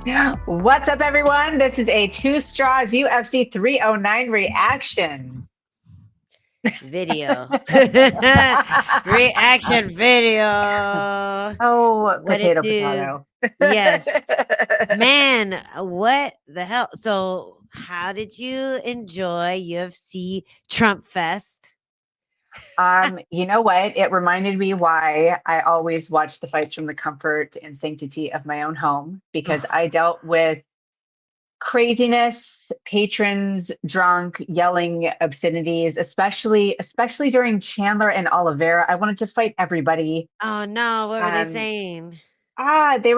What's up, everyone? This is a Two Straws UFC 309 reaction. Video. Reaction video. Oh, What it potato, do? potato. Yes. Man, what the hell? So, how did you enjoy UFC Trump Fest? You know what? It reminded me why I always watch the fights from the comfort and sanctity of my own home because I dealt with craziness, patrons drunk, yelling obscenities, especially during Chandler and Oliveira. I wanted to fight everybody. Oh no, what were they Um, saying? they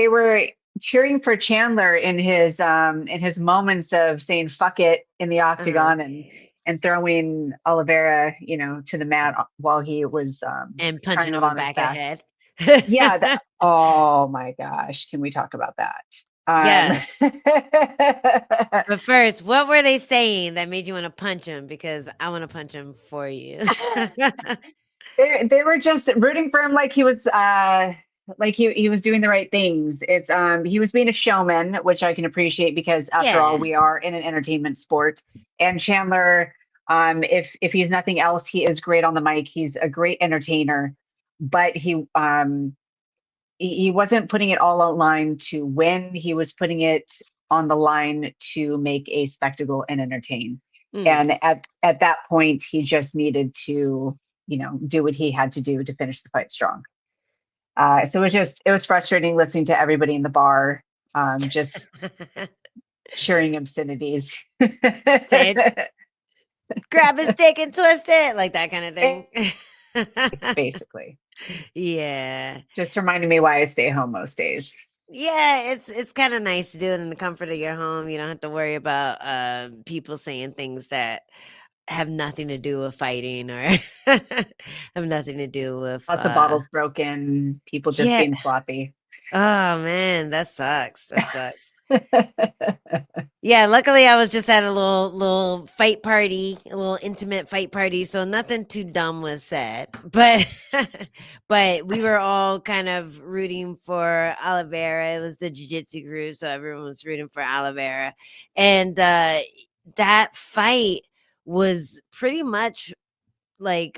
were cheering for Chandler in his moments of saying fuck it in the Uh-huh. octagon and throwing Oliveira, to the mat while he was And kind punching of him in the on his back of the back. head. Yeah, oh my gosh, can we talk about that? Yes. But first, what were they saying that made you want to punch him? Because I want to punch him for you. they were just rooting for him like he was like he was doing the right things. He was being a showman, which I can appreciate because after all, Yeah. we are in an entertainment sport. And Chandler, if he's nothing else, he is great on the mic. He's a great entertainer, but he wasn't putting it all on line to win. He was putting it on the line to make a spectacle and entertain. Mm. And at that point, he just needed to, do what he had to do to finish the fight strong. So it was frustrating listening to everybody in the bar just cheering obscenities. Say grab a stick and twist it, like that kind of thing. Basically, Yeah. just reminding me why I stay home most days. Yeah, it's kinda nice to do it in the comfort of your home. You don't have to worry about, people saying things that have nothing to do with fighting or have nothing to do with, Lots of bottles broken, people just yeah. being sloppy. Oh, man, that sucks, that sucks. Yeah, luckily I was just at a little fight party, a little intimate fight party, so nothing too dumb was said. But but we were all kind of rooting for Oliveira. It was the jiu-jitsu crew, so everyone was rooting for Oliveira. And that fight was pretty much like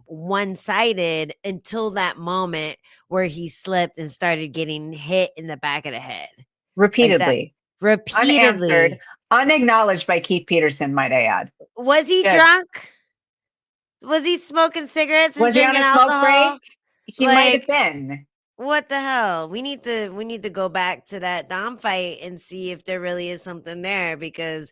one-sided until that moment where he slipped and started getting hit in the back of the head. Like that Repeatedly, unanswered, repeatedly. unacknowledged by Keith Peterson, might I add. Was he Good. drunk? Was he smoking cigarettes and Was he on drinking a smoke alcohol? break? He might have Like, been. what the hell? We need to go back to that Dom fight and see if there really is something there, because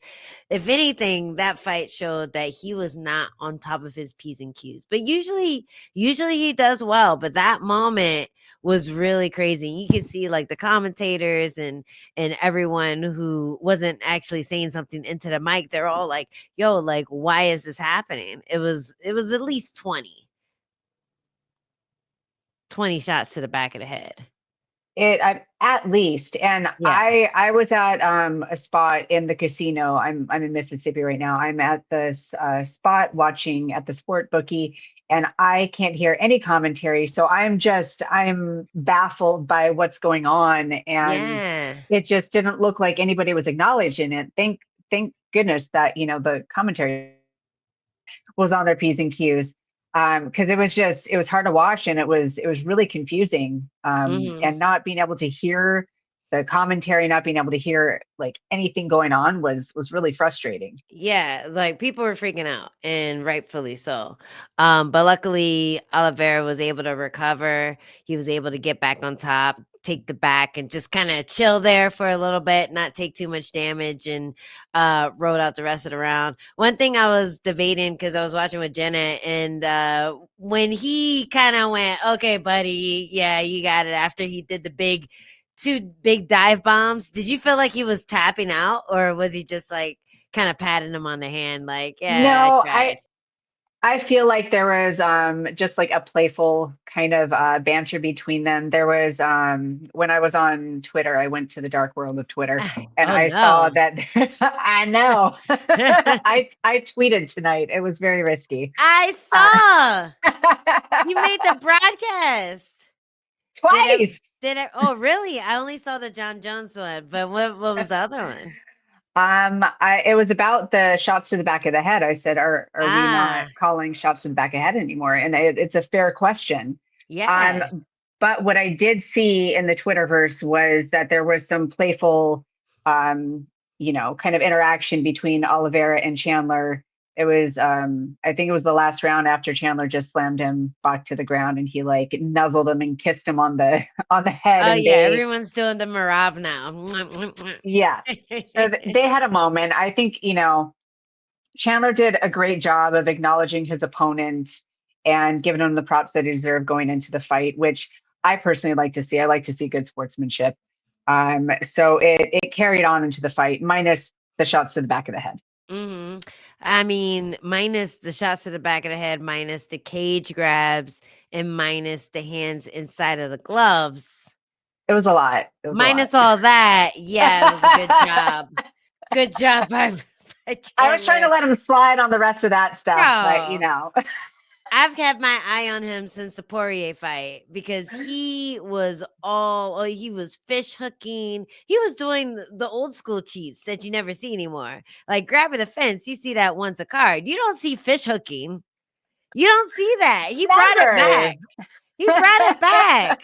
if anything, that fight showed that he was not on top of his P's and Q's. But usually he does well, but that moment was really crazy. You could see like the commentators and everyone who wasn't actually saying something into the mic, they're all like, "Yo, like why is this happening?" It was at least 20 shots to the back of the head. At least, and Yeah. I was at a spot in the casino. I'm in Mississippi right now. I'm at this spot watching at the sport bookie, and I can't hear any commentary. So I'm baffled by what's going on, and Yeah. it just didn't look like anybody was acknowledging it. Thank goodness that the commentary was on their P's and Q's. Because it was hard to watch and it was really confusing. Mhm. And not being able to hear the commentary, not being able to hear like anything going on was really frustrating. Yeah, like people were freaking out and rightfully so. But luckily Oliveira was able to recover. He was able to get back on top, take the back and just kind of chill there for a little bit, not take too much damage, and rode out the rest of the round. One thing I was debating because I was watching with Jenna, and when he kind of went, "Okay, buddy, yeah, you got it," after he did the two big dive bombs, did you feel like he was tapping out, or was he just like kind of patting him on the hand, like, "Yeah, I No, tried." I feel like there was just like a playful kind of banter between them. There was when I was on Twitter, I went to the dark world of Twitter and Oh I saw no. that I know. I tweeted tonight. It was very risky. I Uh, saw you made the broadcast. Did I? twice. Did I? Oh, really? I only saw the John Jones one, but what was the other one? It was about the shots to the back of the head. I said, are we not Ah, calling shots to the back of the head anymore? And it's a fair question. yeah. But what I did see in the Twitterverse was that there was some playful, um, kind of interaction between Oliveira and Chandler. It was, I think it was the last round after Chandler just slammed him back to the ground, and he like nuzzled him and kissed him on the on the head, Oh and yeah, they, everyone's doing the Marav now. yeah. So they had a moment. I think, Chandler did a great job of acknowledging his opponent and giving him the props that he deserved going into the fight, which I personally like to see. I like to see good sportsmanship. So it carried on into the fight, minus the shots to the back of the head. hmm I mean, minus the shots to the back of the head, minus the cage grabs, and minus the hands inside of the gloves. It was a lot. It was a lot. Minus all that, yeah, it was a good job. Good job by I was trying to Chandler. let him slide on the rest of that stuff, but Bro, I've had my eye on him since the Poirier fight because he was fish hooking. He was doing the old school cheats that you never see anymore. Like grabbing a fence, you see that once a card. You don't see fish hooking. You don't see that. He brought it never. back. He brought it back.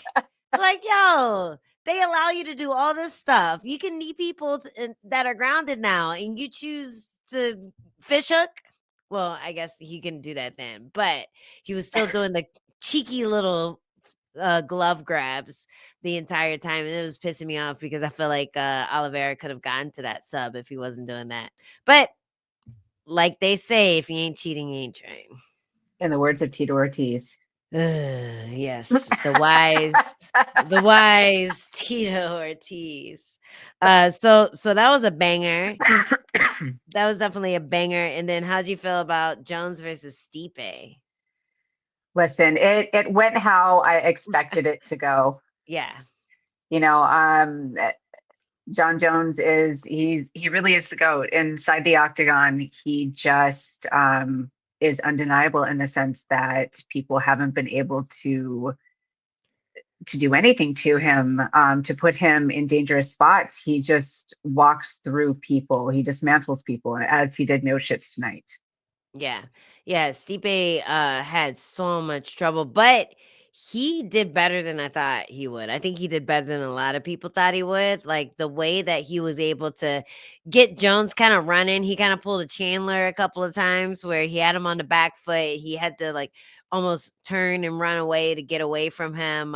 Like, yo, they allow you to do all this stuff. You can meet people that are grounded now, and you choose to fish hook. Well, I guess he couldn't do that then, but he was still doing the cheeky little glove grabs the entire time, and it was pissing me off because I feel like Oliveira could have gotten to that sub if he wasn't doing that. But like they say, if you ain't cheating, you ain't trying. In the words of Tito Ortiz. Yes, the wise Tito Ortiz. So that was a banger. That was definitely a banger. And then how'd you feel about Jones versus Stipe? Listen, it went how I expected it to go. Yeah. You know, John Jones he really is the GOAT inside the octagon. He just is undeniable in the sense that people haven't been able to do anything to him, to put him in dangerous spots. He just walks through people. He dismantles people, as he did no shits tonight. Yeah. Yeah. Stipe had so much trouble, but he did better than I thought he would. I think he did better than a lot of people thought he would. Like the way that he was able to get Jones kind of running. He kind of pulled a Chandler a couple of times where he had him on the back foot. He had to like almost turn and run away to get away from him.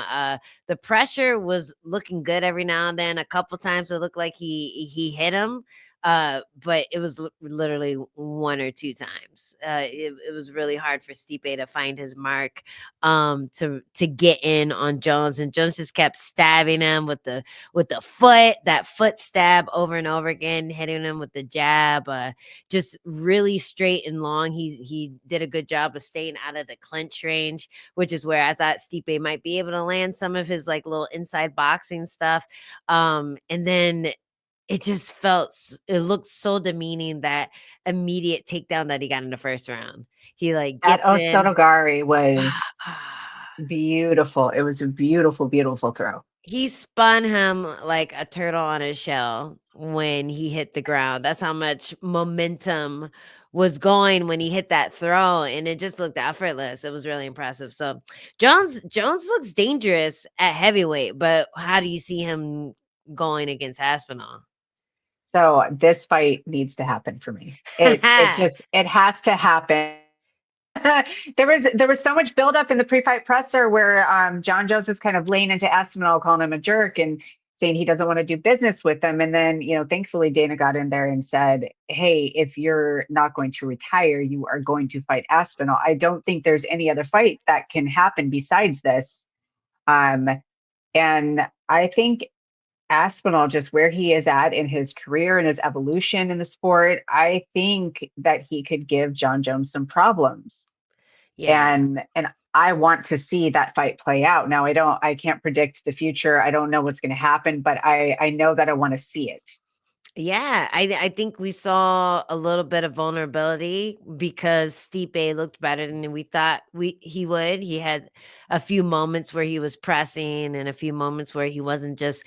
The pressure was looking good every now and then. A couple times it looked like he hit him, but it was literally one or two times. It was really hard for Stipe to find his mark, to get in on Jones, and Jones just kept stabbing him with the foot, that foot stab over and over again, hitting him with the jab, just really straight and long. He did a good job of staying out of the clinch range, which is where I thought Stipe might be able to land some of his like little inside boxing stuff. And then it looked so demeaning, that immediate takedown that he got in the first round. He like That gets in. Osotogari was beautiful. It was a beautiful, beautiful throw. He spun him like a turtle on his shell when he hit the ground. That's how much momentum was going when he hit that throw, and it just looked effortless. It was really impressive. So Jones looks dangerous at heavyweight, but how do you see him going against Aspinall? So this fight needs to happen for me. It has to happen. There was so much buildup in the pre-fight presser where John Jones was kind of laying into Aspinall, calling him a jerk and saying he doesn't want to do business with them. And then, thankfully Dana got in there and said, "Hey, if you're not going to retire, you are going to fight Aspinall." I don't think there's any other fight that can happen besides this. And I think Aspinall, just where he is at in his career and his evolution in the sport, I think that he could give John Jones some problems. Yeah. And I want to see that fight play out. Now I can't predict the future. I don't know what's going to happen, but I know that I want to see it. Yeah, I think we saw a little bit of vulnerability because Stipe looked better than we thought he would. He had a few moments where he was pressing and a few moments where he wasn't just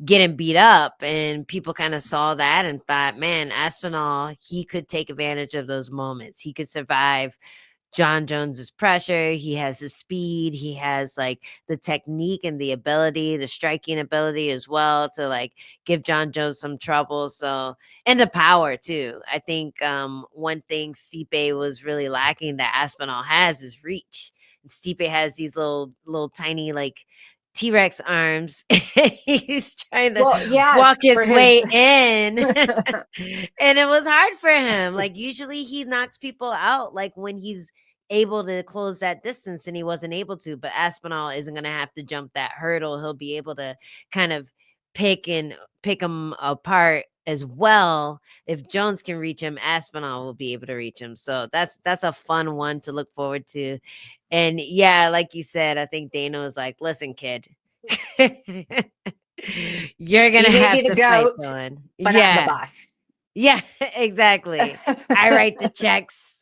getting beat up, and people kind of saw that and thought, man, Aspinall, he could take advantage of those moments. He could survive John Jones's pressure. He has the speed. He has like the technique and the ability, the striking ability as well to like give John Jones some trouble. So, and the power too. I think one thing Stipe was really lacking that Aspinall has is reach. And Stipe has these little tiny like T-Rex arms. He's trying to Well, yes, walk for his his way in. And it was hard for him. Like usually he knocks people out like when he's able to close that distance, and he wasn't able to. But Aspinall isn't going to have to jump that hurdle. He'll be able to kind of pick them apart as well. If Jones can reach him, Aspinall will be able to reach him. So that's a fun one to look forward to. And yeah, like you said, I think Dana was like, listen, kid, you're gonna you may be have the to fight goat, someone. but I'm the Yeah. boss. Yeah, exactly. I write the checks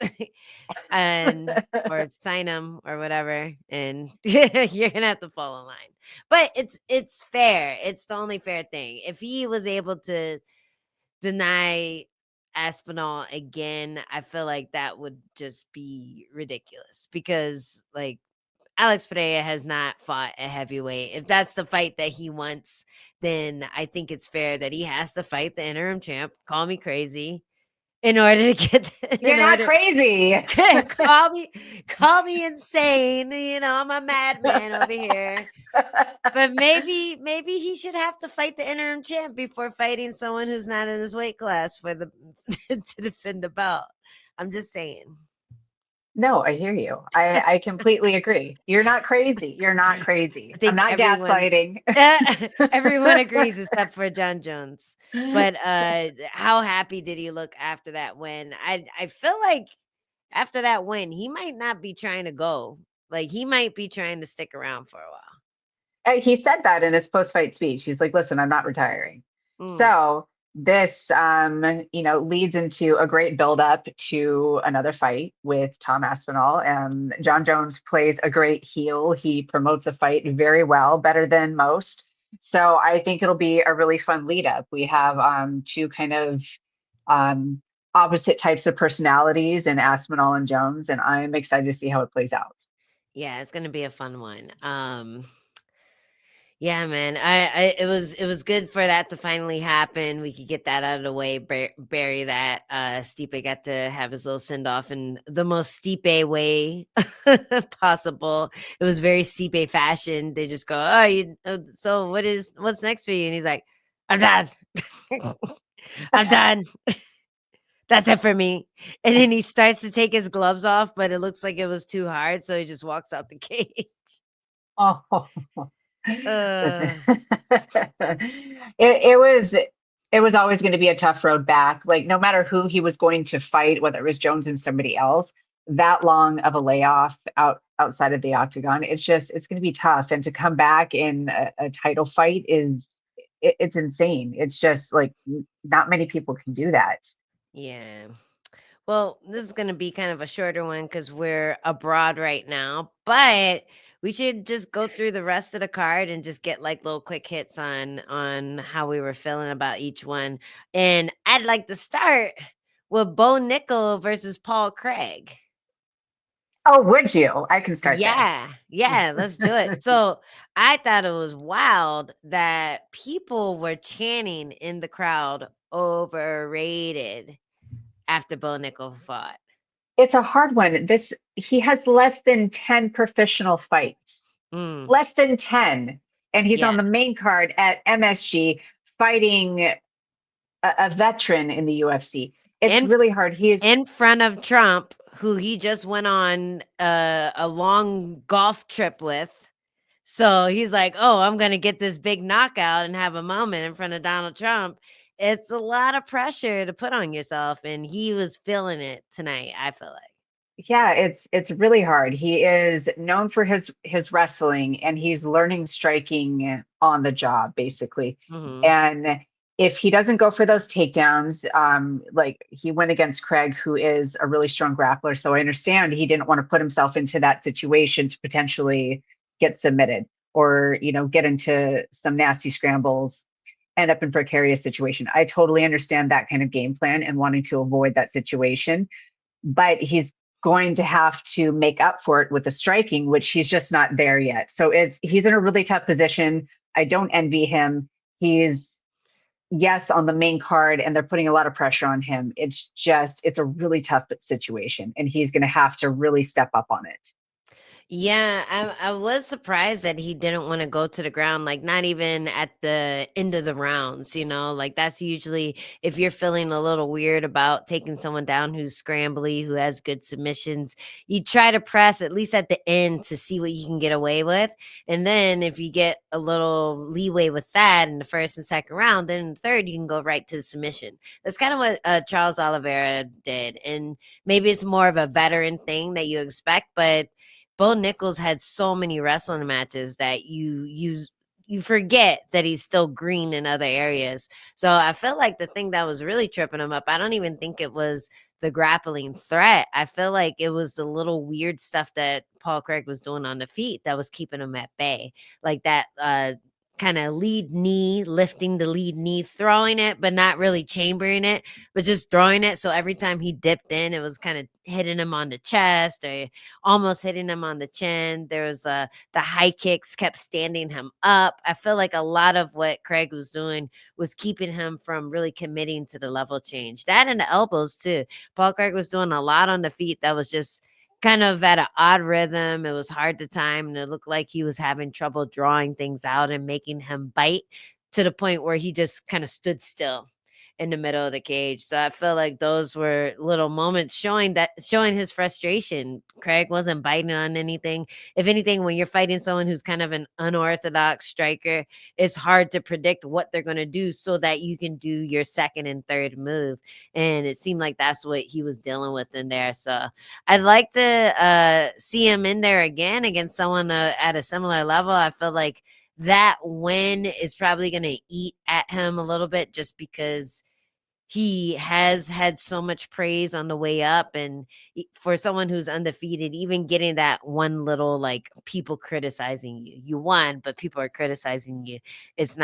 and or sign them or whatever, and you're gonna have to follow line. But it's fair. It's the only fair thing. If he was able to deny Aspinall again, I feel like that would just be ridiculous because like Alex Pereira has not fought a heavyweight. If that's the fight that he wants, then I think it's fair that he has to fight the interim champ. Call me crazy in order to get You're in not order crazy. call me insane. You know, I'm a madman over here. But maybe he should have to fight the interim champ before fighting someone who's not in his weight class for the to defend the belt. I'm just saying. No, I hear you. I completely agree. You're not crazy. You're not I crazy. I'm think not gaslighting. everyone agrees except for John Jones. But how happy did he look after that win? I feel like after that win, he might not be trying to go. Like he might be trying to stick around for a while. He said that in his post-fight speech. He's like, "Listen, I'm not retiring." Mm, So this, leads into a great build-up to another fight with Tom Aspinall. John Jones plays a great heel. He promotes a fight very well, better than most. So I think it'll be a really fun lead-up. We have two kind of um, opposite types of personalities in Aspinall and Jones, and I'm excited to see how it plays out. yeah, it's gonna be a fun one. Yeah, man. I it was good for that to finally happen. We could get that out of the way, bury that. Stipe got to have his little send off in the most Stipe way possible. It was very Stipe fashion. They just go, "Oh, so what's next for you?" And he's like, "I'm done. I'm done. That's it for me." And then he starts to take his gloves off, but it looks like it was too hard, so he just walks out the cage. Oh. Uh, Listen, it was always going to be a tough road back. Like no matter who he was going to fight, whether it was Jones and somebody else, that long of a layoff outside of the octagon, it's going to be tough. And to come back in a title fight it's insane. It's just like not many people can do that. yeah. Well, this is going to be kind of a shorter one because we're abroad right now, but we should just go through the rest of the card and just get like little quick hits on how we were feeling about each one. And I'd like to start with Bo Nickal versus Paul Craig. Oh, would you? I can start there. Yeah, let's do it. So I thought it was wild that people were chanting in the crowd, overrated, after Bo Nickal fought. It's a hard one. This He has less than 10 professional fights. Mm, Less than 10. And he's yeah. on the main card at MSG fighting a veteran in the UFC. It's In really hard. He is, in front of Trump, who he just went on a long golf trip with. So he's like, "Oh, I'm going to get this big knockout and have a moment in front of Donald Trump." It's a lot of pressure to put on yourself, and he was feeling it tonight, I feel like. yeah, it's really hard. He is known for his wrestling and he's learning striking on the job, basically. Mhm. And if he doesn't go for those takedowns, like he went against Craig, who is a really strong grappler. So I understand he didn't want to put himself into that situation to potentially get submitted or, get into some nasty scrambles, end up in precarious situation. I totally understand that kind of game plan and wanting to avoid that situation, but he's going to have to make up for it with the striking, which he's just not there yet. So he's in a really tough position. I don't envy him. He's, yes, on the main card, and they're putting a lot of pressure on him. It's a really tough situation, and he's going to have to really step up on it. Yeah, I was surprised that he didn't want to go to the ground, like not even at the end of the rounds, like that's usually if you're feeling a little weird about taking someone down who's scrambly, who has good submissions, you try to press at least at the end to see what you can get away with. And then if you get a little leeway with that in the first and second round, then in the third, you can go right to the submission. That's kind of what Charles Oliveira did. And maybe it's more of a veteran thing that you expect, but Bo Nickal had so many wrestling matches that you forget that he's still green in other areas. So I feel like the thing that was really tripping him up, I don't even think it was the grappling threat. I feel like it was the little weird stuff that Paul Craig was doing on the feet that was keeping him at bay. Like that kind of lead knee, lifting the lead knee, throwing it, but not really chambering it, but just throwing it. So every time he dipped in, it was kind of hitting him on the chest or almost hitting him on the chin. There was the high kicks kept standing him up. I feel like a lot of what Craig was doing was keeping him from really committing to the level change. That and the elbows too. Paul Craig was doing a lot on the feet that was just kind of at an odd rhythm. It was hard to time, and it looked like he was having trouble drawing things out and making him bite to the point where he just kind of stood still in the middle of the cage. So I feel like those were little moments showing his frustration. Craig wasn't biting on anything. If anything, when you're fighting someone who's kind of an unorthodox striker, it's hard to predict what they're going to do so that you can do your second and third move. And it seemed like that's what he was dealing with in there. So I'd like to see him in there again against someone at a similar level. I feel like that win is probably going to eat at him a little bit just because he has had so much praise on the way up, and for someone who's undefeated, even getting that one little like people criticizing you won, but people are criticizing you, it's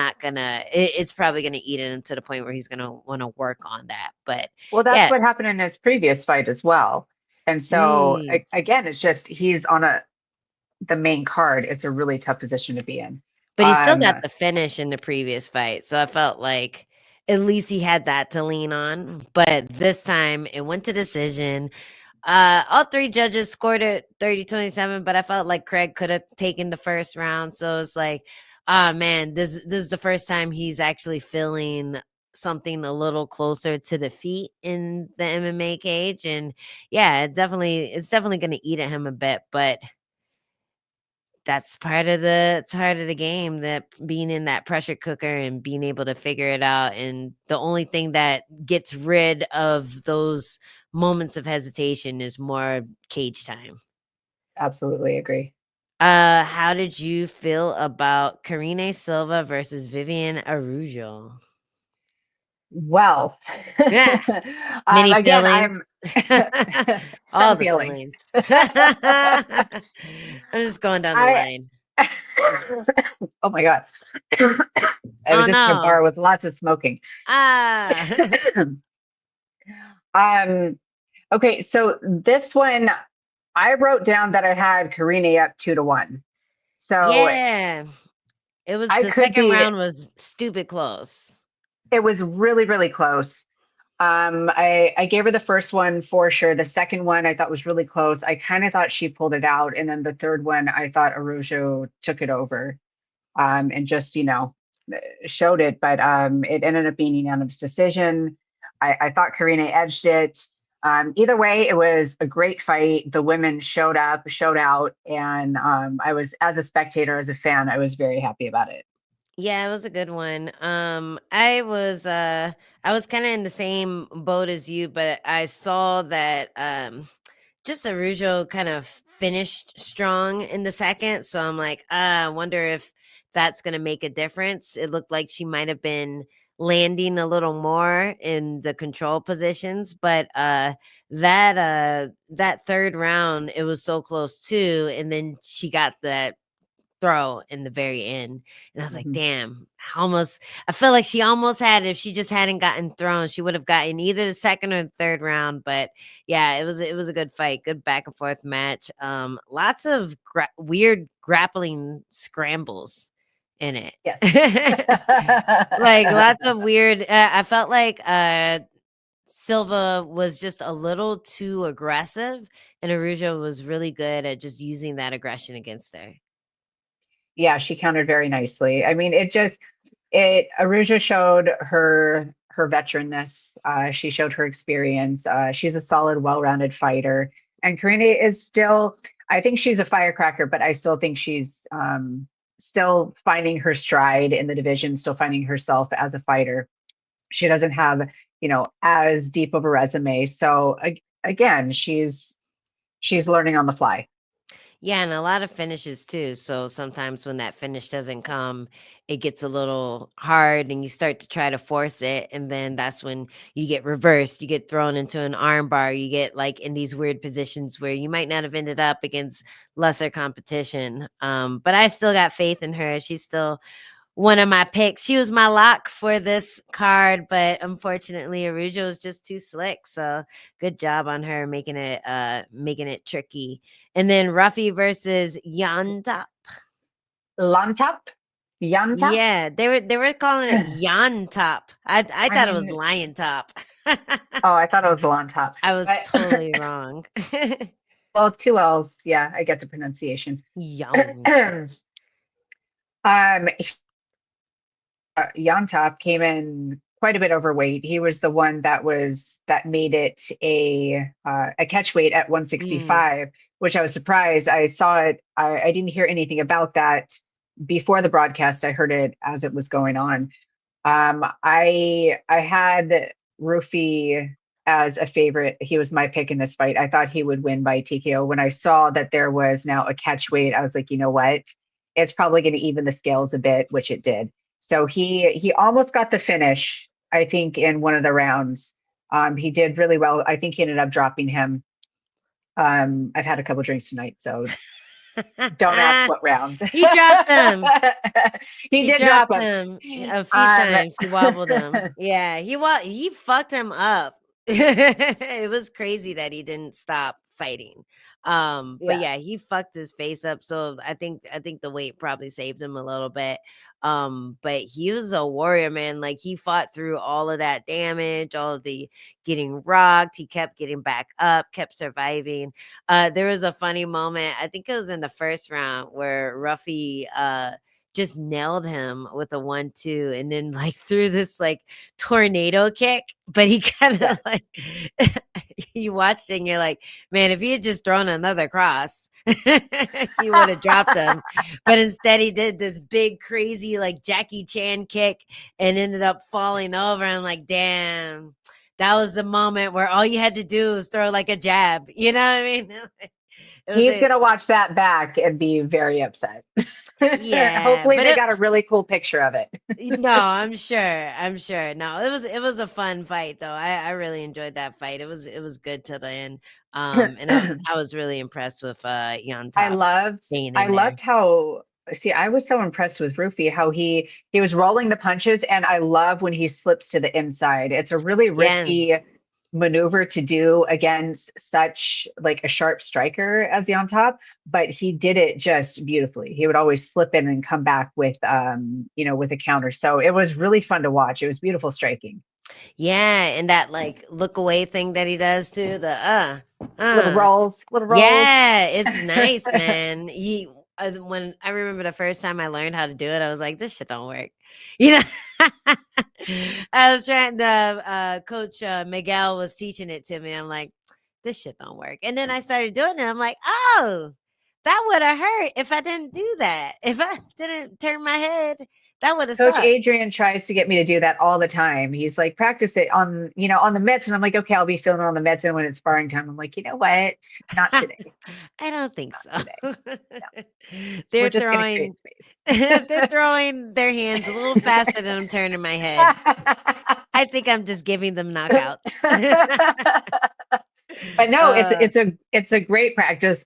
probably gonna eat at him to the point where he's gonna want to work on that. But Well, that's yeah. what happened in his previous fight as well. And so again, it's just he's on the main card. It's a really tough position to be in. But he still got Um, the finish in the previous fight. So I felt like at least he had that to lean on. But this time it went to decision. All three judges scored it 30-27, but I felt like Craig could have taken the first round. So it's like, oh man, this is the first time he's actually feeling something a little closer to defeat in the MMA cage. And yeah, it's definitely gonna eat at him a bit, but that's part of the game, that being in that pressure cooker and being able to figure it out. And the only thing that gets rid of those moments of hesitation is more cage time. Absolutely agree. How did you feel about Karine Silva versus Vivian Araujo? Well, Yeah. Many again, feelings. I'm All some the feelings. feelings. I'm just going down the I line. oh my God. I was Oh just in a no. bar with lots of smoking. Ah. um, okay, so this one I wrote down that I had Karine up 2-1. So Yeah. It was I the could second be, round was stupid close. it was really, really close. I gave her the first one for sure. The second one I thought was really close. I kind of thought she pulled it out. And then the third one, I thought Araujo took it over, and just, showed it. But it ended up being a unanimous decision. I thought Karina edged it. Either way, it was a great fight. The women showed up, showed out. And I was, as a spectator, as a fan, I was very happy about it. Yeah, it was a good one. I was kind of in the same boat as you, but I saw that just Araujo kind of finished strong in the second. So I'm like, I wonder if that's gonna make a difference. It looked like she might have been landing a little more in the control positions. But that third round, it was so close too. And then she got that throw in the very end. And I was like, Mhm. damn, almost I feel like she almost had it. If she just hadn't gotten thrown, she would have gotten either the second or the third round. But yeah, it was a good fight, good back and forth match. Lots of weird grappling scrambles in it. Yes. Like lots of weird I felt like Silva was just a little too aggressive, and Araujo was really good at just using that aggression against her. Yeah, she countered very nicely. I mean, it Aruja showed her veteranness. She showed her experience. She's a solid, well-rounded fighter. And Karina is still, I think she's a firecracker, but I still think she's still finding her stride in the division, still finding herself as a fighter. She doesn't have, as deep of a resume. So again, she's learning on the fly. Yeah, and a lot of finishes too. So sometimes when that finish doesn't come, it gets a little hard and you start to try to force it. And then that's when you get reversed. You get thrown into an arm bar. You get like in these weird positions where you might not have ended up against lesser competition. But I still got faith in her. She's still one of my picks. She was my lock for this card, but unfortunately Araujo is just too slick. So good job on her making it tricky. And then Ruffy versus Llontop. Lontop? Yantop? Yeah, they were calling it Llontop. I I thought it was mean, Lion Top. oh, I thought it was Lontop. I was But totally wrong. well, two L's. Yeah, I get the pronunciation. Llontop. Yantop came in quite a bit overweight. He was the one that made it a catch weight at Mm. 165, which I was surprised. I saw it. I didn't hear anything about that before the broadcast. I heard it as it was going on. I had Ruffy as a favorite. He was my pick in this fight. I thought he would win by TKO. When I saw that there was now a catch weight, I was like, you know what? It's probably going to even the scales a bit, which it did. So he almost got the finish, I think, in one of the rounds. He did really well. I think he ended up dropping him. I've had a couple drinks tonight, so don't ask what round. He dropped them. He He did drop dropped him. him a few Um, times. He wobbled him. Yeah, he fucked him up. It was crazy that he didn't stop fighting. But yeah, yeah, he fucked his face up. So I think the weight probably saved him a little bit. But he was a warrior, man. Like he fought through all of that damage, all of the getting rocked. He kept getting back up, kept surviving. There was a funny moment. I think it was in the first round where Ruffy just nailed him with a 1-2 and then like threw this like tornado kick, but he kind yeah. of like you watched it and you're like, man, if he had just thrown another cross, he would have dropped him. But instead he did this big crazy like Jackie Chan kick and ended up falling over. I'm like, damn. That was the moment where all you had to do was throw like a jab. You know what I mean? It was He's a gonna watch that back and be very upset. yeah, Hopefully, but they got a really cool picture of it. no, I'm sure. I'm sure. No, it was a fun fight though. I really enjoyed that fight. It was good to the end. And I was really impressed with Yon I Top loved staying I in there. loved how see I was so impressed with Rufy how he was rolling the punches, and I love when he slips to the inside. It's a really Yeah. risky maneuver to do against such like a sharp striker as the on top, but he did it just beautifully. He would always slip in and come back with with a counter. So it was really fun to watch. It was beautiful striking. Yeah, and that like look away thing that he does too, the Little uh. rolls, little rolls. Yeah, it's nice, man. When I remember the first time I learned how to do it, I was like, "This shit don't work," you know. I was trying to. Coach Miguel was teaching it to me. I'm like, "This shit don't work," and then I started doing it. I'm like, "Oh, That would have hurt if I didn't do that. If I didn't turn my head, that would have Coach sucked. Adrian tries to get me to do that all the time. He's like, practice it on, on the mitts. And I'm like, okay, I'll be filming on the mitts. And when it's sparring time, I'm like, you know what? Not today. I don't think Not so. today. No, we're They're just going to create throwing space. they're throwing their hands a little faster than I'm turning my head. I think I'm just giving them knockouts. But no, uh, it's a great practice.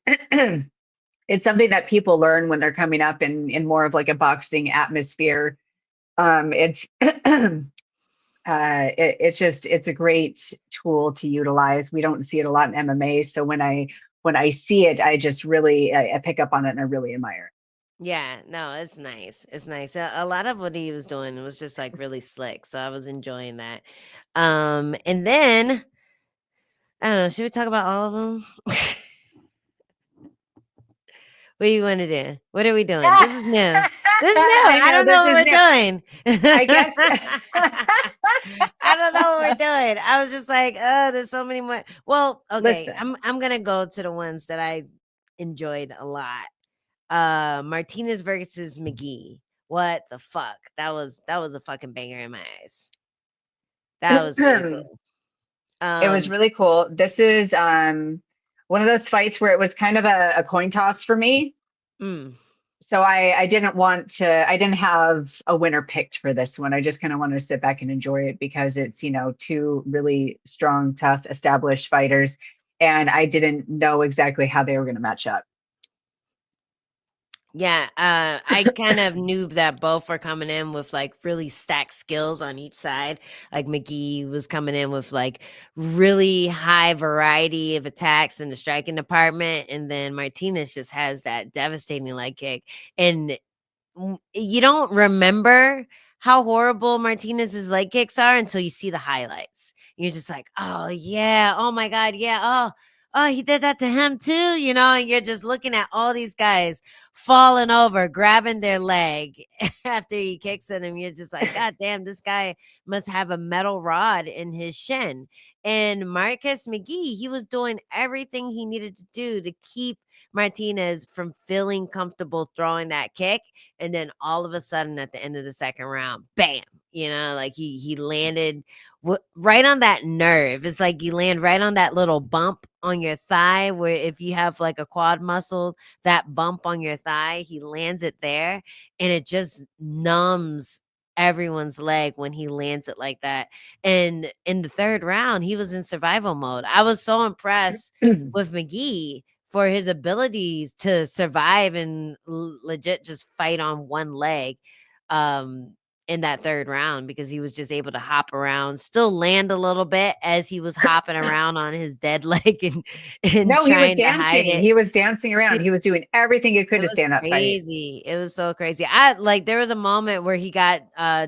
It's something that people learn when they're coming up in more of like a boxing atmosphere. It's it's a great tool to utilize. We don't see it a lot in MMA, so when I see it, I just really I pick up on it and I really admire yeah, no, it's nice. It's nice. A lot of what he was doing was just like really slick. So I was enjoying that. And then I don't know, should we talk about all of them? What do you want to do? What are we it. doing? This is new. This is new. I I know don't this know is what new. we're doing. I guess. I don't know what we're doing. I was just like, oh, there's so many more. Well, okay. Listen, I'm gonna go to the ones that I enjoyed a lot. Martinez versus McGee. What the fuck? That was a fucking banger in my eyes. That was really it cool. was really cool. This is one of those fights where it was kind of a coin toss for me. Mm. So I didn't have a winner picked for this one. I just kind of wanted to sit back and enjoy it because it's, two really strong, tough, established fighters. And I didn't know exactly how they were going to match up. Yeah, I kind of knew that both were coming in with like really stacked skills on each side. Like McGee was coming in with like really high variety of attacks in the striking department, and then Martinez just has that devastating leg kick. And you don't remember how horrible Martinez's leg kicks are until you see the highlights. You're just like, oh yeah, oh my god, yeah, oh, he did that to him too, and you're just looking at all these guys falling over, grabbing their leg after he kicks at him. You're just like, God damn, this guy must have a metal rod in his shin. And Marcus McGee, he was doing everything he needed to do to keep Martinez from feeling comfortable throwing that kick. And then all of a sudden at the end of the second round, bam, like he landed right on that nerve. It's like you land right on that little bump on your thigh, where if you have like a quad muscle, that bump on your thigh, he lands it there, and it just numbs everyone's leg when he lands it like that. And in the third round, he was in survival mode. I was so impressed with McGee for his abilities to survive and legit just fight on one leg in that third round, because he was just able to hop around, still land a little bit as he was hopping around on his dead leg and No, he was trying to hide dancing. it. He was dancing around. It He was doing everything he could it to was stay in that fight. crazy. It was so crazy. There was a moment where he got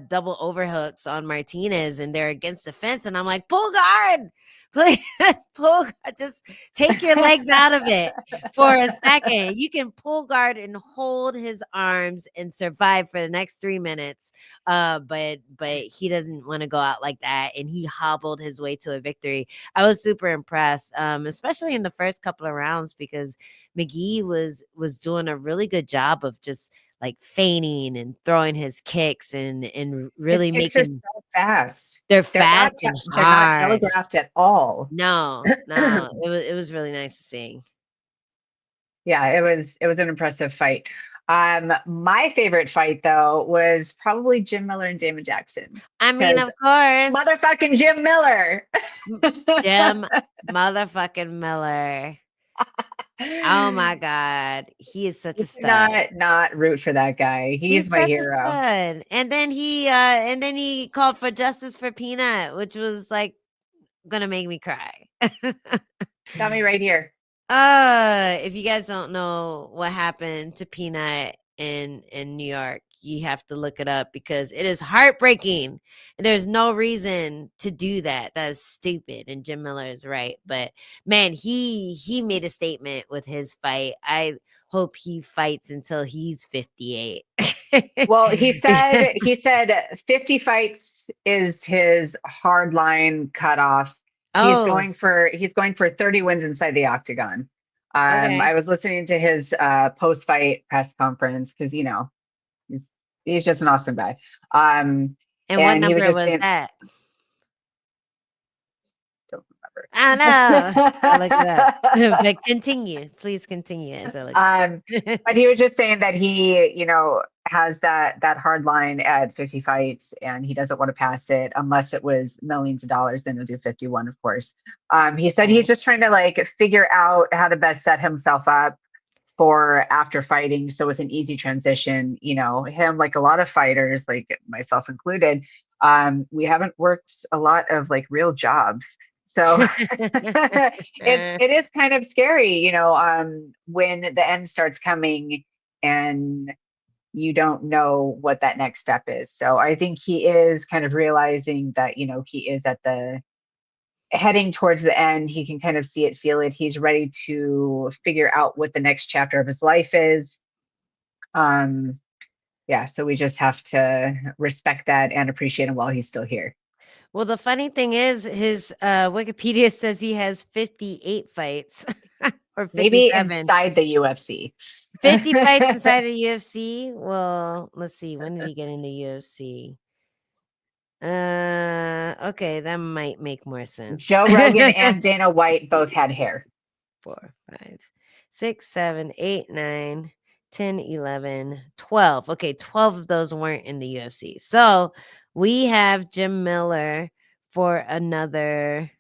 double overhooks on Martinez and they're against the fence, and I'm like, pull guard. Please pull guard. Just take your legs out of it for a second. You can pull guard and hold his arms and survive for the next 3 minutes. But he doesn't want to go out like that, and he hobbled his way to a victory. I was super impressed, especially in the first couple of rounds, because McGee was doing a really good job of just like feigning and throwing his kicks and His really kicks are making so fast. they're They're not fast and they're not hard. telegraphed at all. No, no, it was really nice to see. Yeah, it was an impressive fight. My favorite fight though was probably Jim Miller and Damon Jackson I mean, because of course, motherfucking Jim Miller. Jim motherfucking Miller. Oh my god, he is such You a stud. cannot root for that guy. He's He's my such a hero. stud. And then he called for justice for Peanut, which was like gonna make me cry. Got me right here. If you guys don't know what happened to Peanut in New York, you have to look it up, because it is heartbreaking. And there's no reason to do that. That's stupid. And Jim Miller is right. But man, he made a statement with his fight. I hope he fights until he's 58. Well, he said 50 fights is his hard line cutoff. Oh, He's going for 30 wins inside the octagon. Okay. I was listening to his post-fight press conference because he's he's just an awesome guy. And what And he was number just was saying, that? don't I know. I'll look it up. remember. But continue. Please continue as I look Um, it up. but he was just saying that he, has that hard line at 50 fights, and he doesn't want to pass it unless it was millions of dollars. Then he'll do 51, of course. He said he's Okay. just trying to like figure out how to best set himself up for after fighting, so it's an easy transition. Him, like a lot of fighters, like myself included, we haven't worked a lot of like real jobs. So it is kind of scary, when the end starts coming and you don't know what that next step is. So I think he is kind of realizing that, he is at the heading towards the end. He can kind of see it, feel it. He's ready to figure out what the next chapter of his life is. Um, yeah, so we just have to respect that and appreciate him while he's still here. Well, the funny thing is, his Wikipedia says he has 58 fights or Maybe 57. inside the UFC. 50 fights inside the UFC. Well, let's see. When did he get into UFC? Okay, that might make more sense. Joe Rogan and Dana White both had hair. 4, 5, 6, 7, 8, 9, 10, 11, 12. Okay, 12 of those weren't in the UFC. So we have Jim Miller for another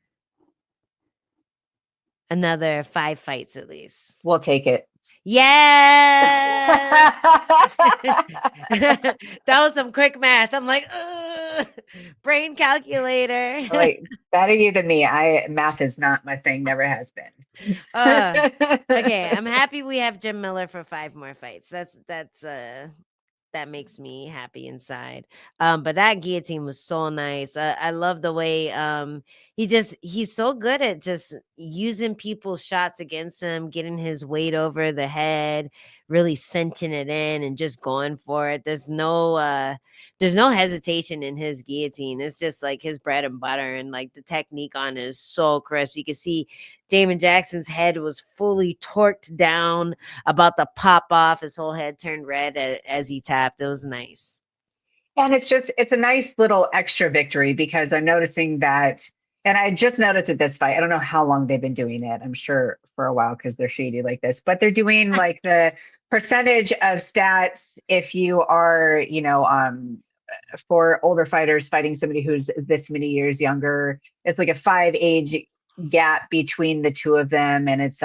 5 fights at least. We'll take it. Yes. That was some quick math. I'm like, "Ugh, brain calculator." Like, better you than me. Math is not my thing, never has been. Okay, I'm happy we have Jim Miller for 5 more fights. That makes me happy inside. But that guillotine was so nice. I love the way he's so good at just using people's shots against him, getting his weight over the head, really cinching it in and just going for it. There's no hesitation in his guillotine. It's just like his bread and butter, and like the technique on it is so crisp. You can see Damon Jackson's head was fully torqued down, about to pop off. His whole head turned red as he tapped. It was nice. And it's a nice little extra victory because I'm noticing that, and I just noticed at this fight, I don't know how long they've been doing it. I'm sure for a while because they're shady like this, but they're doing like the percentage of stats if you are, for older fighters fighting somebody who's this many years younger. It's like a 5 age gap between the two of them, and it's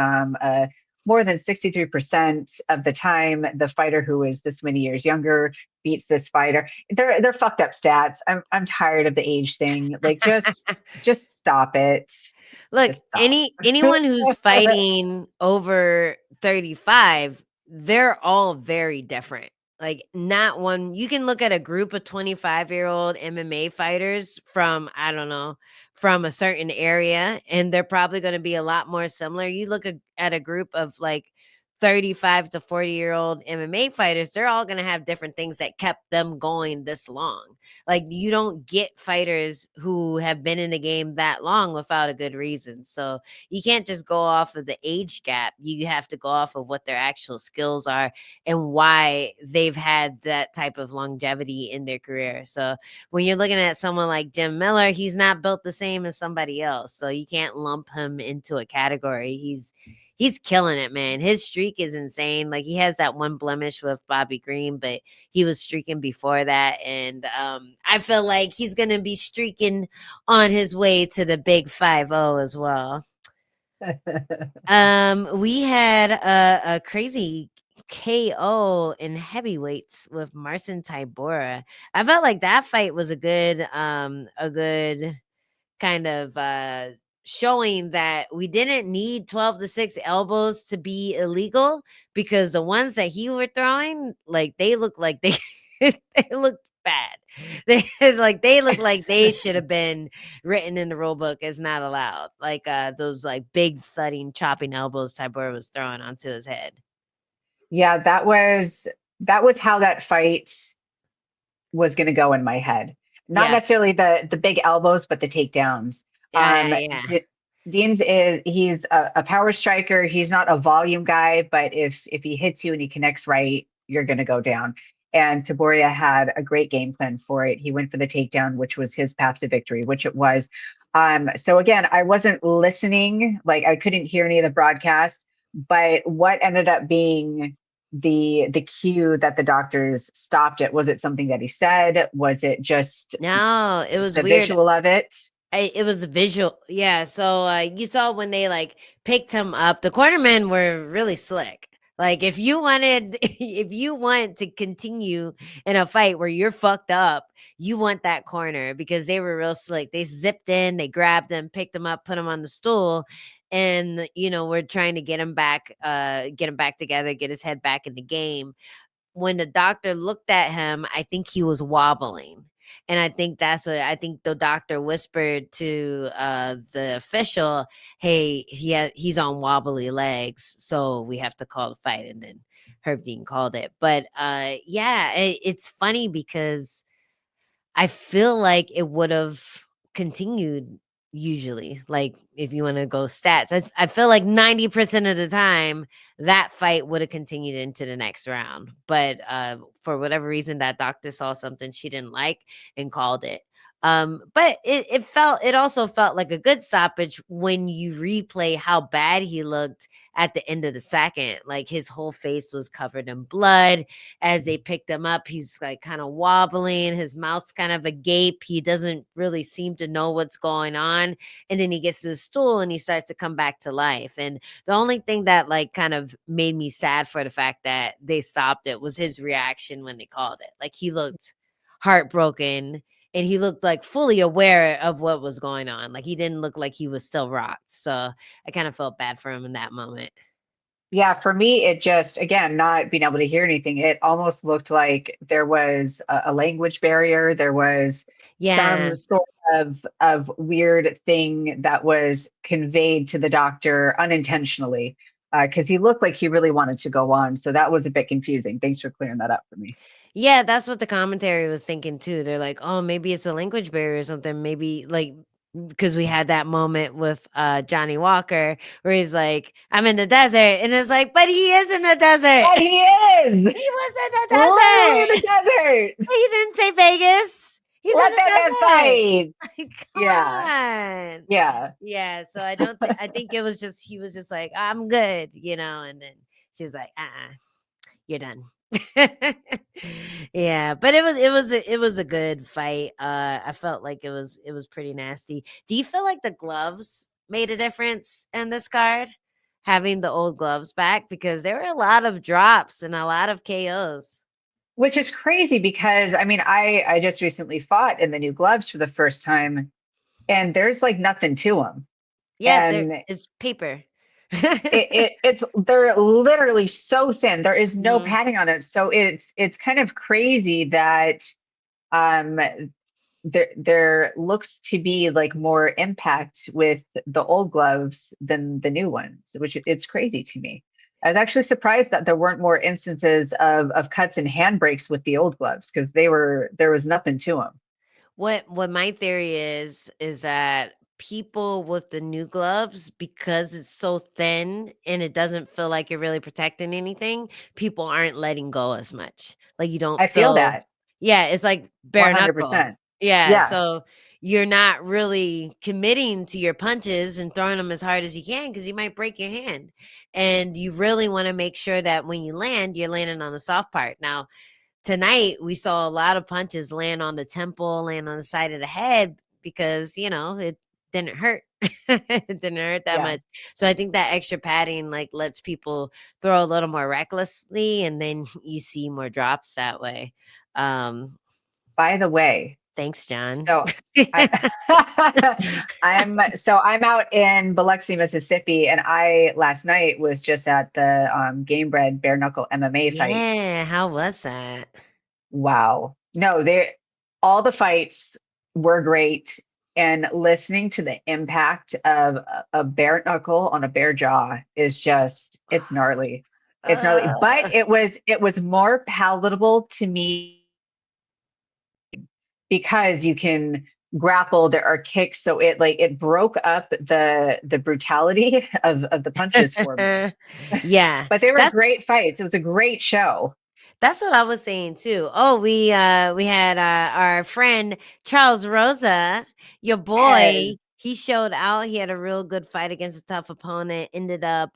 more than 63% of the time the fighter who is this many years younger beats this fighter. They're fucked up stats. I'm tired of the age thing. Like, just stop it. Look, Just stop. anyone who's fighting over 35, they're all very different. Like, not one, you can look at a group of 25-year-old MMA fighters from, I don't know, from a certain area, and they're probably going to be a lot more similar. You look at a group of like 35 to 40-year-old MMA fighters, they're all going to have different things that kept them going this long. Like, you don't get fighters who have been in the game that long without a good reason. So you can't just go off of the age gap. You have to go off of what their actual skills are and why they've had that type of longevity in their career. So when you're looking at someone like Jim Miller, he's not built the same as somebody else. So you can't lump him into a category. He's killing it, man. His streak is insane. Like, he has that one blemish with Bobby Green, but he was streaking before that. And I feel like he's going to be streaking on his way to the big 5-0 as well. We had a crazy KO in heavyweights with Marcin Tybura. I felt like that fight was a good kind of showing that we didn't need 12-6 elbows to be illegal, because the ones that he were throwing, like, they look like they they look bad. They look like they should have been written in the rule book as not allowed. Like those like big thudding chopping elbows Tybura was throwing onto his head. Yeah, that was how that fight was going to go in my head. Not Yeah. necessarily the big elbows, but the takedowns. Yeah. He's a power striker. He's not a volume guy, but if he hits you and he connects right, you're going to go down. And Taboria had a great game plan for it. He went for the takedown, which was his path to victory, which it was. So again, I wasn't listening, like I couldn't hear any of the broadcast, but what ended up being the cue that the doctors stopped it? Was it something that he said? Was it just No, it was the weird. visual of it? It was a visual, yeah. So you saw when they like picked him up, the cornermen were really slick. Like if you wanted, if you want to continue in a fight where you're fucked up, you want that corner because they were real slick. They zipped in, they grabbed him, picked him up, put him on the stool, and we're trying to get him back together, get his head back in the game. When the doctor looked at him, I think he was wobbling. And I think that's what I think the doctor whispered to the official, "Hey, he's on wobbly legs, so we have to call the fight." And then Herb Dean called it. But yeah, it's funny because I feel like it would have continued usually. Like if you want to go stats, I feel like 90% of the time that fight would have continued into the next round. But for whatever reason, that doctor saw something she didn't like and called it. But it also felt like a good stoppage when you replay how bad he looked at the end of the second. Like his whole face was covered in blood. As they picked him up, he's like kind of wobbling, his mouth's kind of agape. He doesn't really seem to know what's going on. And then he gets to the stool and he starts to come back to life. And the only thing that like kind of made me sad for the fact that they stopped it was his reaction when they called it. Like he looked heartbroken and he looked like fully aware of what was going on. Like he didn't look like he was still rocked. So I kind of felt bad for him in that moment. Yeah, for me, it just, again, not being able to hear anything, it almost looked like there was a language barrier. There was Yeah. some sort of weird thing that was conveyed to the doctor unintentionally, because he looked like he really wanted to go on. So that was a bit confusing. Thanks for clearing that up for me. Yeah, that's what the commentary was thinking too. They're like, "Oh, maybe it's a language barrier or something. Maybe like because we had that moment with Johnny Walker where he's like, "I'm in the desert," and it's like, "But he is in the desert. But he is He was in the literally in desert. the desert. He didn't say Vegas. He's in Let the that man desert. fight. Like, come Yeah, on." yeah. Yeah, so I don't. I think it was just he was just like, "I'm good," and then she was like, you're done." Yeah, but it was a good fight. I felt like it was pretty nasty. Do you feel like the gloves made a difference in this card? Having the old gloves back because there were a lot of drops and a lot of KOs. Which is crazy because I mean, I just recently fought in the new gloves for the first time, and there's like nothing to them, Yeah, there and is paper. it's they're literally so thin. There is no Mhm. padding on it, so it's kind of crazy that um there looks to be like more impact with the old gloves than the new ones, which it's crazy to me. I was actually surprised that there weren't more instances of cuts and handbrakes with the old gloves because there was nothing to them. What my theory is that people with the new gloves, because it's so thin and it doesn't feel like you're really protecting anything, people aren't letting go as much. Like you don't I feel feel, that yeah, it's like bare knuckle. 100%. Yeah, Yeah, so you're not really committing to your punches and throwing them as hard as you can because you might break your hand. And you really want to make sure that when you land, you're landing on the soft part. Now, tonight we saw a lot of punches land on the temple, land on the side of the head because it didn't hurt. It didn't hurt that yeah. much. So I think that extra padding like lets people throw a little more recklessly, and then you see more drops that way. Um, By the way, Thanks, John. so I I'm out in Biloxi, Mississippi, and I last night was just at the Gamebred Bare Knuckle MMA fight. Yeah, how was that? Wow. No, they all the fights were great, and listening to the impact of a bare knuckle on a bare jaw is just it's gnarly. It's gnarly, but Ugh. it was more palatable to me because you can grappled or kicked, so it broke up the brutality of the punches for me. Yeah, But they were that's great fights. It was a great show. That's what I was saying too. Oh, we had our friend Charles Rosa, your Yes. boy. He showed out. He had a real good fight against a tough opponent. Ended up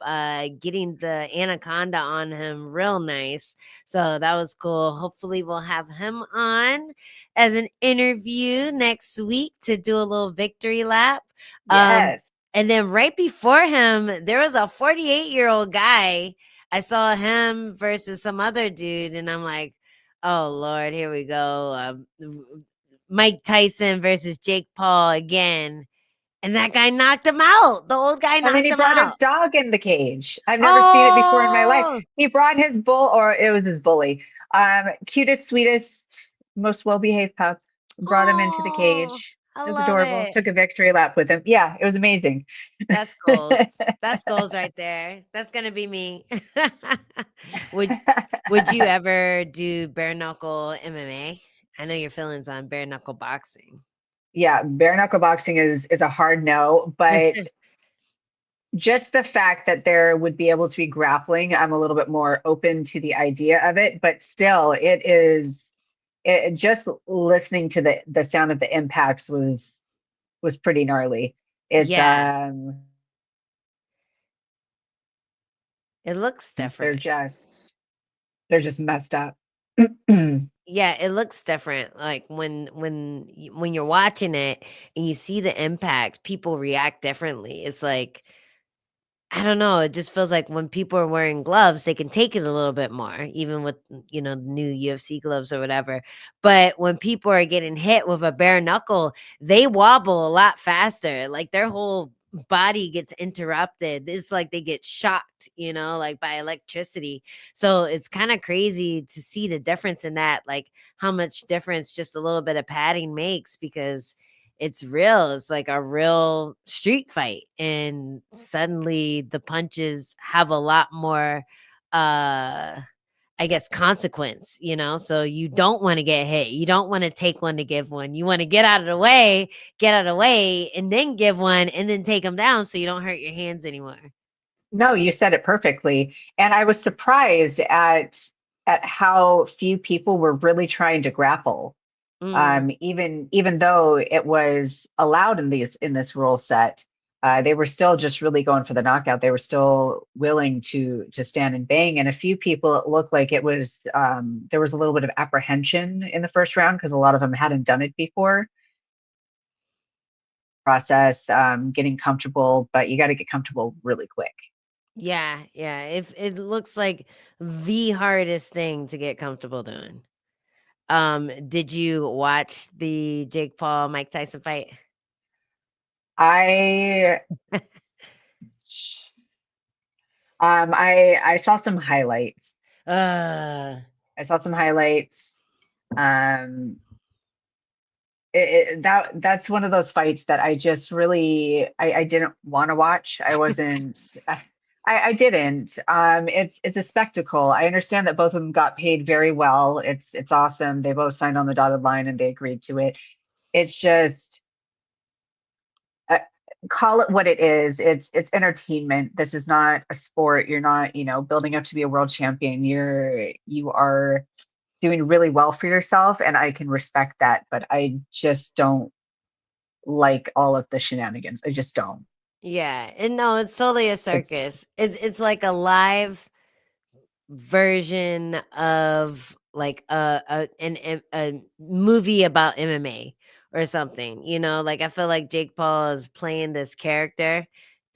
getting the anaconda on him real nice. So that was cool. Hopefully, we'll have him on as an interview next week to do a little victory lap. Um, Yes. and then right before him, there was a 48-year-old guy. I saw him versus some other dude, and I'm like, "Oh Lord, here we go." Mike Tyson versus Jake Paul again, and that guy knocked him out. The old guy And then knocked he him brought his out. dog in the cage. I've never seen it before in my life. Oh, He brought his bull, or it was his bully. Cutest, sweetest, most well-behaved pup. Brought him into the oh, cage. I It was love adorable. it. Took a victory lap with him. Yeah, it was amazing. That's goals. That's goals right there. That's gonna be me. would Would you ever do bare knuckle MMA? I know your feelings on bare knuckle boxing. Yeah, bare knuckle boxing is a hard no, but just the fact that there would be able to be grappling, I'm a little bit more open to the idea of it. But still, just listening to the sound of the impacts was pretty gnarly. It's Yeah, it looks they're different. just messed up. Yeah, it looks different. Like when you're watching it and you see the impact, people react differently. It's like I don't know. It just feels like when people are wearing gloves, they can take it a little bit more, even with the new UFC gloves or whatever. But when people are getting hit with a bare knuckle, they wobble a lot faster. Like their whole body gets interrupted. It's like they get shocked, like by electricity. So it's kind of crazy to see the difference in that, like how much difference just a little bit of padding makes because it's real. It's like a real street fight. And suddenly the punches have a lot more I guess consequence. So you don't want to get hit. You don't want to take one to give one. You want to get out of the way, and then give one and then take them down so you don't hurt your hands anymore. No, you said it perfectly. And I was surprised at how few people were really trying to grapple. Mm, Even though it was allowed in this rule set, they were still just really going for the knockout. They were still willing to stand and bang. And a few people, it looked like it was there was a little bit of apprehension in the first round because a lot of them hadn't done it before. Process getting comfortable, but you got to get comfortable really quick. yeah, yeah. If it looks like the hardest thing to get comfortable doing. Did you watch the Jake Paul Mike Tyson fight? I I saw some highlights. uh I saw some highlights. Um, that's one of those fights that I just really I didn't want to watch. I wasn't. I didn't. It's a spectacle. I understand that both of them got paid very well. It's awesome. They both signed on the dotted line and they agreed to it. It's just uh, call it what it is. It's entertainment. This is not a sport. You're not, building up to be a world champion. You are doing really well for yourself, and I can respect that, but I just don't like all of the shenanigans. I just don't. yeah, and no, it's totally a It's circus. It's like a live version of like a movie about MMA or something. Like I feel like Jake Paul is playing this character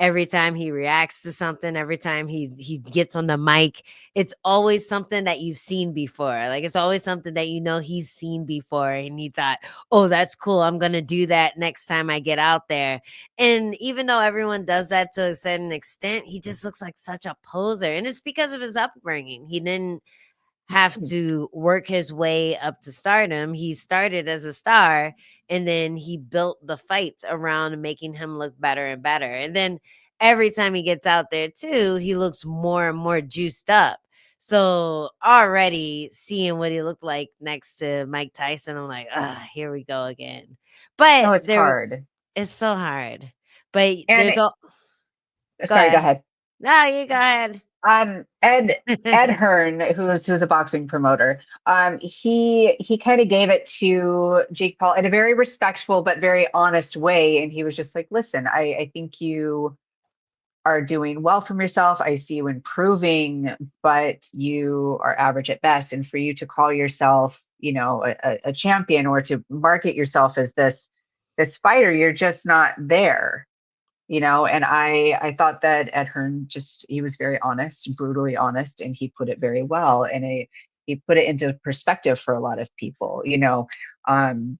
every time he reacts to something, every time he gets on the mic. It's always something that you've seen before. Like it's always something that he's seen before and he thought, "Oh, that's cool. I'm going to do that next time I get out there." And even though everyone does that to a certain extent, he just looks like such a poser. And it's because of his upbringing. He didn't have to work his way up to stardom. He started as a star and then he built the fights around making him look better and better. And then every time he gets out there too, he looks more and more juiced up. So already seeing what he looked like next to Mike Tyson, I'm like, ah, here we go again. But No, it's hard. it's so hard. But And there's all go sorry, go ahead. ahead. No, you go ahead. Ed Hearn, who's a boxing promoter, he kind of gave it to Jake Paul in a very respectful but very honest way, and he was just like, "Listen, I think you are doing well from yourself. I see you improving, but you are average at best. And for you to call yourself, a champion or to market yourself as this fighter, you're just not there." And I thought that Ed Hearn he was very honest, brutally honest, and he put it very well. And he put it into perspective for a lot of people, um,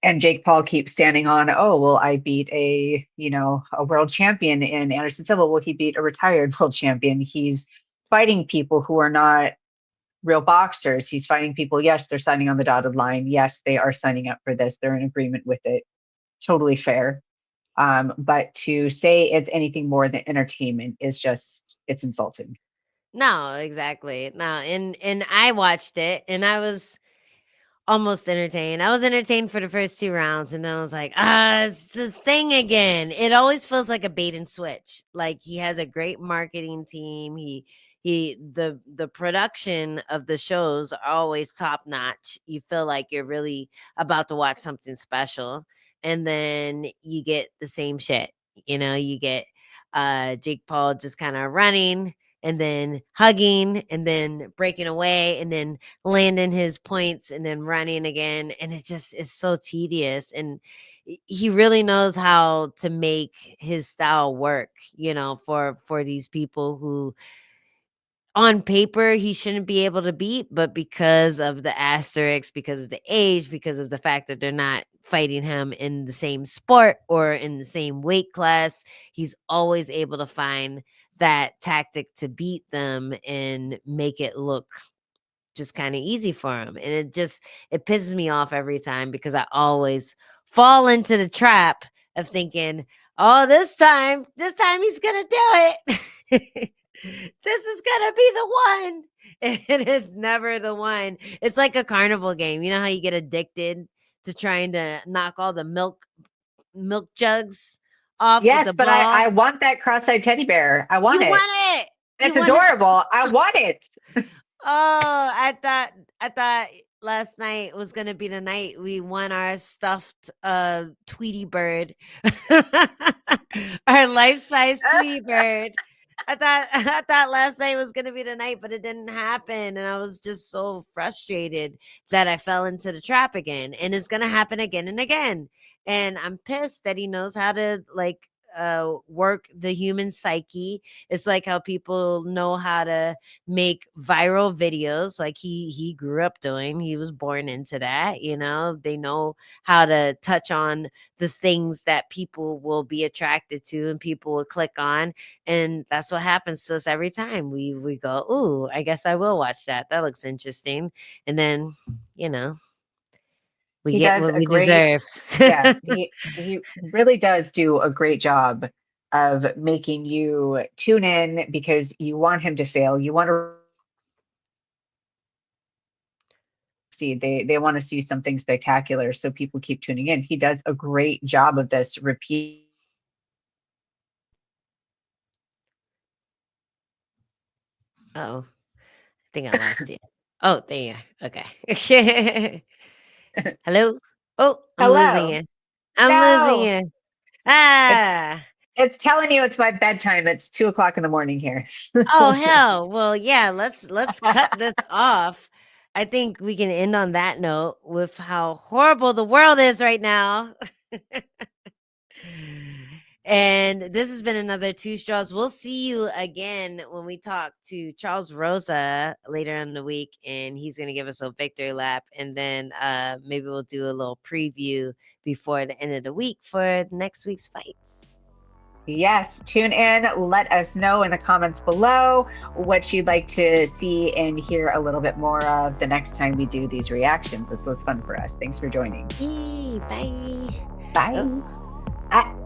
and Jake Paul keeps standing on, oh, well, I beat a world champion in Anderson Silva. Well, he beat a retired world champion. He's fighting people who are not real boxers. He's fighting people. Yes, they're signing on the dotted line. Yes, they are signing up for this. They're in agreement with it. Totally fair. But to say it's anything more than entertainment it's insulting. No, exactly. No, and I watched it and I was almost entertained. I was entertained for the first 2 rounds, and then I was like, it's the thing again. It always feels like a bait and switch. Like he has a great marketing team. The production of the shows are always top notch. You feel like you're really about to watch something special, and then you get the same shit. You get Jake Paul just kind of running and then hugging and then breaking away and then landing his points and then running again, and it just is so tedious. And he really knows how to make his style work, for these people who on paper he shouldn't be able to beat, but because of the asterisks, because of the age, because of the fact that they're not fighting him in the same sport or in the same weight class, he's always able to find that tactic to beat them and make it look just kind of easy for him. And it pisses me off every time because I always fall into the trap of thinking, oh, this time he's gonna do it. This is gonna be the one. And it's never the one. It's like a carnival game. You know how you get addicted to trying to knock all the milk jugs off with Yes, the but ball? I want that cross-eyed teddy bear. I want You it. want it. You It's want it. adorable. I want it. Oh, I thought last night was gonna be the night we won our stuffed Tweety bird. Our life-size Tweety bird. I thought last night was gonna be the night, but it didn't happen. And I was just so frustrated that I fell into the trap again. And it's gonna happen again and again. And I'm pissed that he knows how to work the human psyche. It's like how people know how to make viral videos like he grew up doing. He was born into that. They know how to touch on the things that people will be attracted to and people will click on, and that's what happens to us every time we go, ooh, I guess I will watch that looks interesting, and then we He get does what a we great, deserve. yeah, he really does do a great job of making you tune in because you want him to fail. You want to see they want to see something spectacular, so people keep tuning in. He does a great job of this repeat. Oh, I think I lost you. Oh, there you are. Okay. Hello? Oh, I'm losing Hello. you. I'm losing No, you. it's Ah. it's telling you it's my bedtime. It's 2 o'clock in the morning here. Oh, hell. Well, yeah, let's cut this off. I think we can end on that note with how horrible the world is right now. And this has been another Two Straws. We'll see you again when we talk to Charles Rosa later in the week, and he's going to give us a victory lap. And then maybe we'll do a little preview before the end of the week for next week's fights. Yes, tune in. Let us know in the comments below what you'd like to see and hear a little bit more of the next time we do these reactions. This was fun for us. Thanks for joining. Yay, bye. Bye. Oh.